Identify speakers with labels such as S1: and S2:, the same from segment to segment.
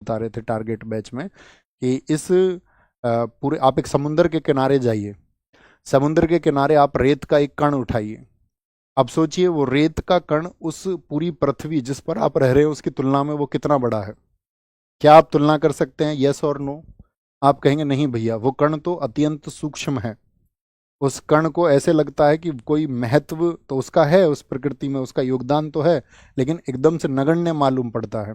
S1: बता रहे थे टारगेट बैच में कि इस पूरे आप एक समुंदर के किनारे जाइए, समुद्र के किनारे आप रेत का एक कण उठाइए। अब सोचिए वो रेत का कण उस पूरी पृथ्वी जिस पर आप रह रहे हैं उसकी तुलना में वो कितना बड़ा है। क्या आप तुलना कर सकते हैं? यस और नो? आप कहेंगे नहीं भैया, वो कण तो अत्यंत सूक्ष्म है। उस कण को ऐसे लगता है कि कोई महत्व तो उसका है, उस प्रकृति में उसका योगदान तो है, लेकिन एकदम से नगण्य मालूम पड़ता है।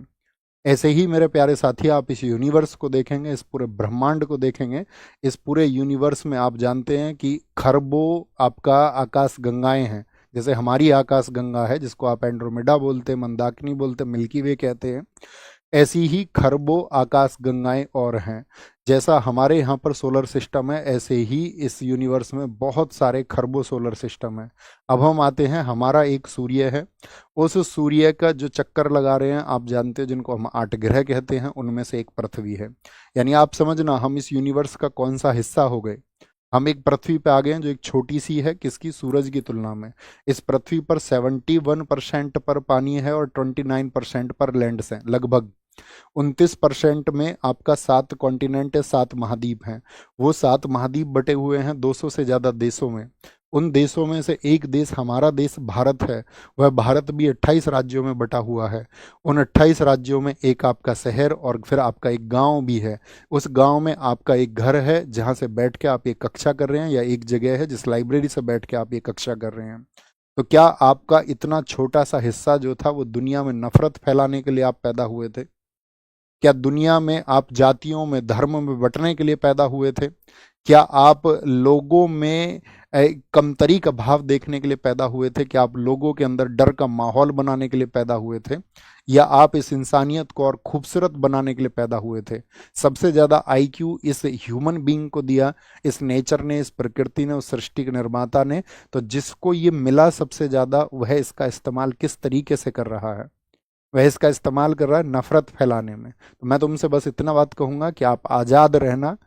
S1: ऐसे ही मेरे प्यारे साथी आप इस यूनिवर्स को देखेंगे, इस पूरे ब्रह्मांड को देखेंगे, इस पूरे यूनिवर्स में आप जानते हैं कि खरबों आपका आकाश गंगाएं हैं। जैसे हमारी आकाश गंगा है जिसको आप एंड्रोमेडा बोलते हैं, मंदाकिनी बोलते हैं, मिल्की वे कहते हैं, ऐसी ही खरबों आकाश गंगाएं और हैं। जैसा हमारे यहाँ पर सोलर सिस्टम है ऐसे ही इस यूनिवर्स में बहुत सारे खरबों सोलर सिस्टम है। अब हम आते हैं, हमारा एक सूर्य है, उस सूर्य का जो चक्कर लगा रहे हैं आप जानते हो, जिनको हम 8 ग्रह कहते हैं, उनमें से एक पृथ्वी है। यानी आप समझना हम इस यूनिवर्स का कौन सा हिस्सा हो गए। हम एक पृथ्वी पे आ गए हैं जो एक छोटी सी है, किसकी? सूरज की तुलना में। इस पृथ्वी पर 71% पर पानी है और 29% पर लैंड्स हैं। लगभग 29% में आपका 7 कॉन्टिनेंट है, 7 महाद्वीप हैं। वो 7 महाद्वीप बटे हुए हैं 200 से ज़्यादा देशों में। उन देशों में से एक देश हमारा देश भारत है। वह भारत भी 28 राज्यों में बटा हुआ है। उन 28 राज्यों में एक आपका शहर और फिर आपका एक गांव भी है। उस गांव में आपका एक घर है जहां से बैठ के आप ये कक्षा कर रहे हैं, या एक जगह है जिस लाइब्रेरी से बैठ के आप ये कक्षा कर रहे हैं। तो क्या आपका इतना छोटा सा हिस्सा जो था वो दुनिया में नफरत फैलाने के लिए आप पैदा हुए थे? क्या दुनिया में आप जातियों में, धर्म में बंटने के लिए पैदा हुए थे? क्या आप लोगों में कमतरी का भाव देखने के लिए पैदा हुए थे? क्या आप लोगों के अंदर डर का माहौल बनाने के लिए पैदा हुए थे? या आप इस इंसानियत को और खूबसूरत बनाने के लिए पैदा हुए थे? सबसे ज़्यादा आईक्यू इस ह्यूमन बीइंग को दिया इस नेचर ने, इस प्रकृति ने, उस सृष्टि के निर्माता ने। तो जिसको ये मिला सबसे ज़्यादा, वह इसका इस्तेमाल किस तरीके से कर रहा है? वह इसका इस्तेमाल कर रहा है नफरत फैलाने में। तो मैं तुमसे बस इतना बात कहूंगा कि आप आज़ाद रहना,